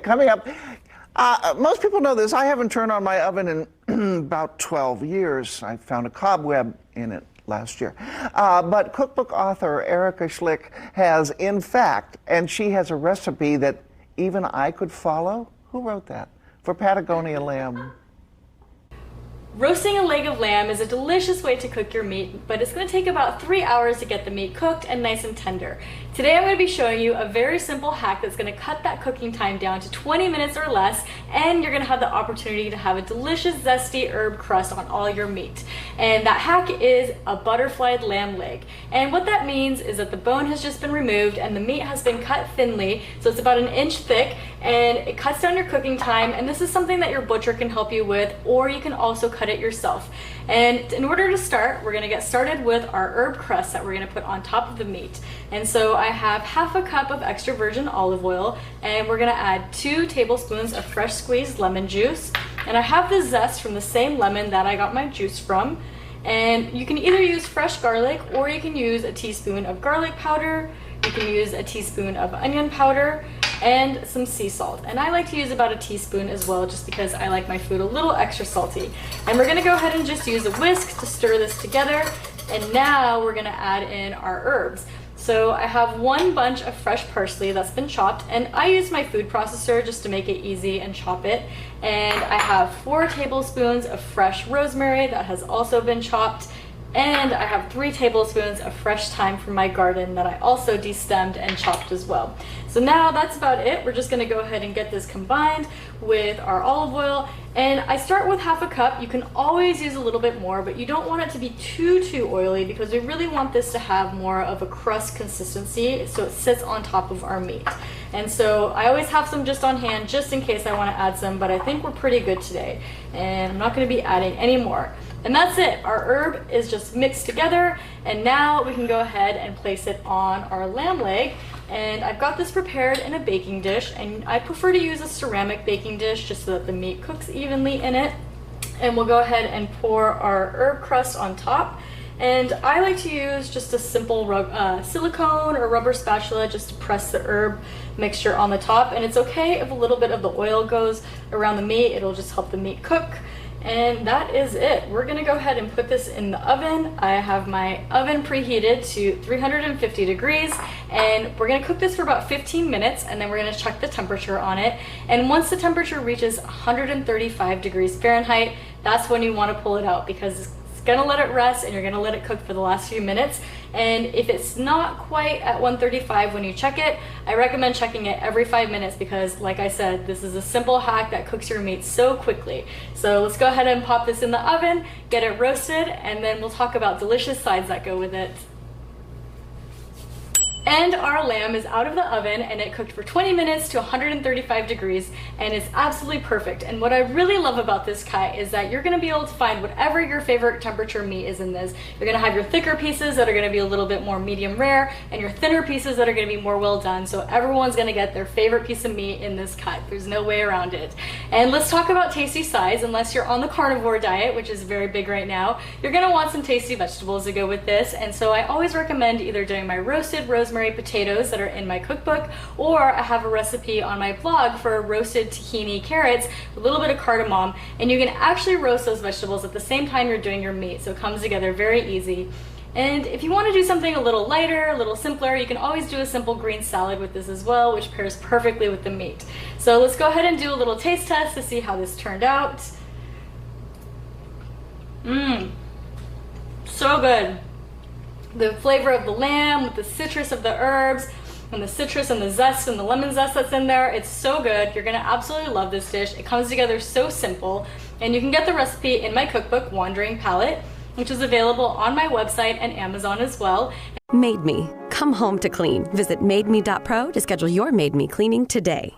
Coming up, most people know this. I haven't turned on my oven in about 12 years. I found a cobweb in it last year. But cookbook author Erica Schlick has, in fact, and she has a recipe that even I could follow. Who wrote that? For Patagonia lamb. Roasting a leg of lamb is a delicious way to cook your meat, but it's going to take about 3 hours to get the meat cooked and nice and tender. Today I'm going to be showing you a very simple hack that's going to cut that cooking time down to 20 minutes or less, and you're going to have the opportunity to have a delicious zesty herb crust on all your meat. And that hack is a butterflied lamb leg. And what that means is that the bone has just been removed and the meat has been cut thinly, so it's about 1 inch thick, and it cuts down your cooking time. And this is something that your butcher can help you with, or you can also cut it yourself. And in order to start, we're going to get started with our herb crust that we're going to put on top of the meat. And so I have half a cup of extra virgin olive oil, and we're going to add 2 tablespoons of fresh squeezed lemon juice. And I have the zest from the same lemon that I got my juice from. And you can either use fresh garlic, or you can use a teaspoon of garlic powder. You can use a teaspoon of onion powder and some sea salt. And I like to use about a teaspoon as well, just because I like my food a little extra salty. And we're gonna go ahead and just use a whisk to stir this together. And now we're gonna add in our herbs. So I have 1 bunch of fresh parsley that's been chopped, and I use my food processor just to make it easy and chop it. And I have 4 tablespoons of fresh rosemary that has also been chopped. And I have 3 tablespoons of fresh thyme from my garden that I also destemmed and chopped as well. So now that's about it. We're just gonna go ahead and get this combined with our olive oil. And I start with half a cup. You can always use a little bit more, but you don't want it to be too oily, because we really want this to have more of a crust consistency so it sits on top of our meat. And so I always have some just on hand just in case I want to add some, but I think we're pretty good today. And I'm not going to be adding any more. And that's it. Our herb is just mixed together, and now we can go ahead and place it on our lamb leg. And I've got this prepared in a baking dish, and I prefer to use a ceramic baking dish just so that the meat cooks evenly in it. And we'll go ahead and pour our herb crust on top. And I like to use just a simple silicone or rubber spatula just to press the herb mixture on the top. And it's okay if a little bit of the oil goes around the meat. It'll just help the meat cook. And that is it. We're gonna go ahead and put this in the oven. I have my oven preheated to 350 degrees, and we're gonna cook this for about 15 minutes, and then we're gonna check the temperature on it. And once the temperature reaches 135 degrees Fahrenheit, that's when you wanna pull it out, because it's gonna let it rest and you're gonna let it cook for the last few minutes. And if it's not quite at 135 when you check it, I recommend checking it every 5 minutes, because like I said, this is a simple hack that cooks your meat so quickly. So let's go ahead and pop this in the oven, get it roasted, and then we'll talk about delicious sides that go with it. And our lamb is out of the oven, and it cooked for 20 minutes to 135 degrees, and it's absolutely perfect. And what I really love about this cut is that you're gonna be able to find whatever your favorite temperature meat is in this. You're gonna have your thicker pieces that are gonna be a little bit more medium rare, and your thinner pieces that are gonna be more well done. So everyone's gonna get their favorite piece of meat in this cut. There's no way around it. And let's talk about tasty sides. Unless you're on the carnivore diet, which is very big right now, you're gonna want some tasty vegetables to go with this. And so I always recommend either doing my roasted rosemary potatoes that are in my cookbook, or I have a recipe on my blog for roasted tahini carrots with a little bit of cardamom, and you can actually roast those vegetables at the same time you're doing your meat, so it comes together very easy. And if you want to do something a little lighter, a little simpler, you can always do a simple green salad with this as well, which pairs perfectly with the meat. So let's go ahead and do a little taste test to see how this turned out. So good. The flavor of the lamb with the citrus of the herbs, and the citrus and the zest and the lemon zest that's in there, it's so good. You're gonna absolutely love this dish. It comes together so simple, and you can get the recipe in my cookbook, Wandering Palate, which is available on my website and Amazon as well. Made Me. Come home to clean. Visit mademe.pro to schedule your Made Me cleaning today.